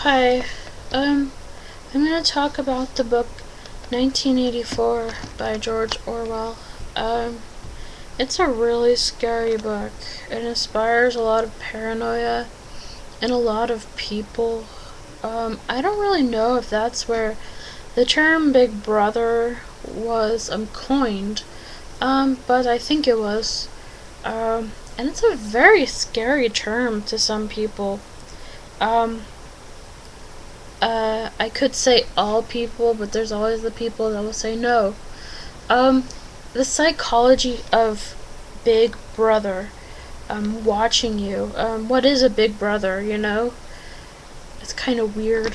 Hi, I'm gonna talk about the book 1984 by George Orwell. It's a really scary book. It inspires a lot of paranoia in a lot of people. I don't really know if that's where the term Big Brother was coined, but I think it was. And it's a very scary term to some people. Um, I could say all people, but there's always the people that will say no. Um, the psychology of Big Brother, watching you. What is a Big Brother, you know? It's kind of weird.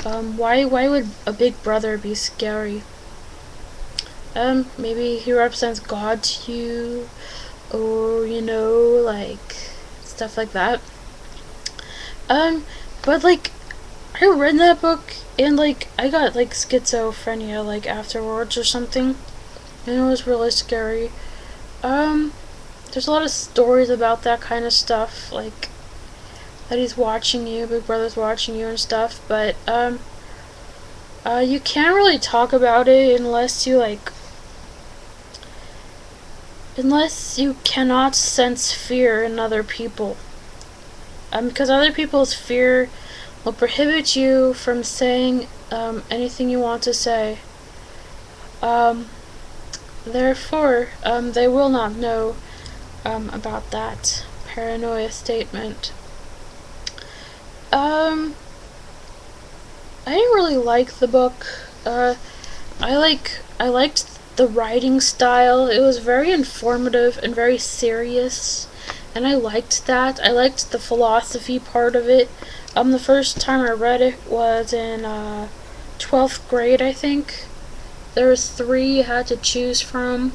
Why would a Big Brother be scary? Maybe he represents God to you, or, like, stuff like that. Um, but, like, I read that book and I got schizophrenia afterwards or something, and it was really scary. Um, there's a lot of stories about that kind of stuff, like that he's watching you, Big Brother's watching you and stuff. But you can't really talk about it unless you cannot sense fear in other people. Because other people's fear will prohibit you from saying anything you want to say. Therefore, they will not know about that paranoia statement. I didn't really like the book. I liked the writing style. It was very informative and very serious, and I liked that. I liked the philosophy part of it. The first time I read it was in 12th grade, I think. There was 3 you had to choose from,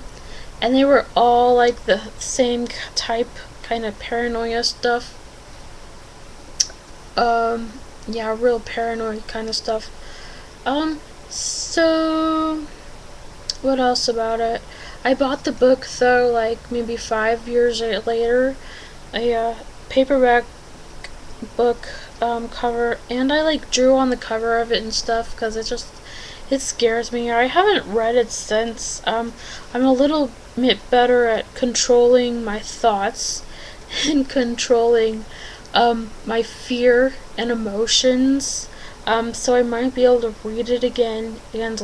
and they were all like the same type, kind of paranoia stuff. Yeah, real paranoid kind of stuff. So what else about it? I bought the book though, maybe 5 years later, a paperback book cover, and I drew on the cover of it and stuff because it scares me. I haven't read it since. I'm a little bit better at controlling my thoughts and controlling my fear and emotions. So I might be able to read it again and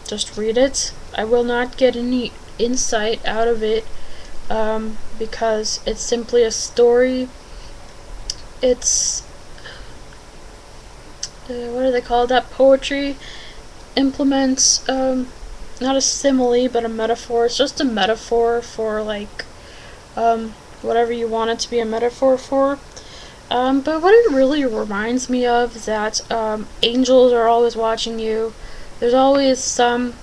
just read it. I will not get any insight out of it because it's simply a story. It's what do they call that? Poetry implements not a simile but a metaphor. It's just a metaphor for whatever you want it to be a metaphor for. But what it really reminds me of is that angels are always watching you. There's always some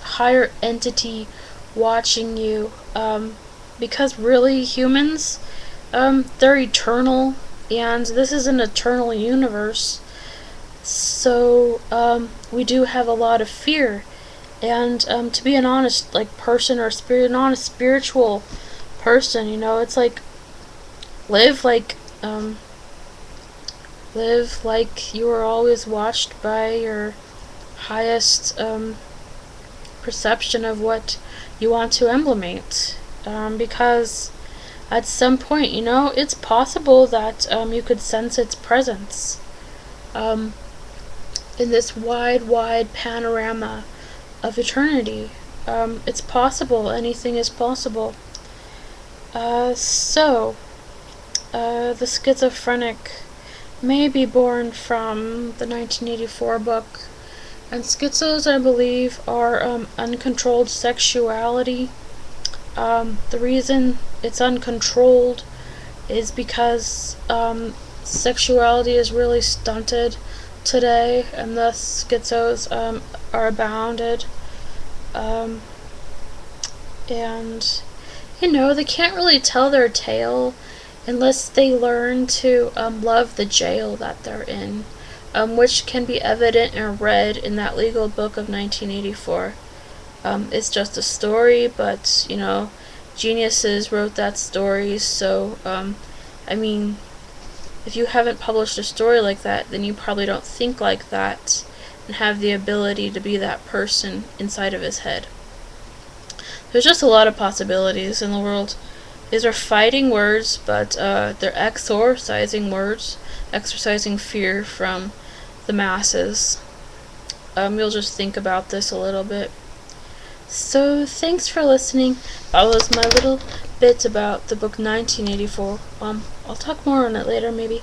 higher entity watching you. Because really humans, they're eternal, and this is an eternal universe. So we do have a lot of fear, and to be an honest person or not a spiritual person, it's live live like you are always watched by your highest perception of what you want to implement, because at some point, it's possible that you could sense its presence in this wide panorama of eternity. It's possible. Anything is possible. The schizophrenic may be born from the 1984 book, and schizos, I believe, are uncontrolled sexuality. The reason it's uncontrolled is because sexuality is really stunted today, and thus schizos are abounded. And they can't really tell their tale unless they learn to love the jail that they're in, which can be evident and read in that legal book of 1984. It's just a story, but geniuses wrote that story, so if you haven't published a story like that, then you probably don't think like that and have the ability to be that person inside of his head. There's just a lot of possibilities in the world. These are fighting words, but they're exorcising words, exorcising fear from the masses. You'll just think about this a little bit. So, thanks for listening. That was my little bit about the book 1984. I'll talk more on it later, maybe.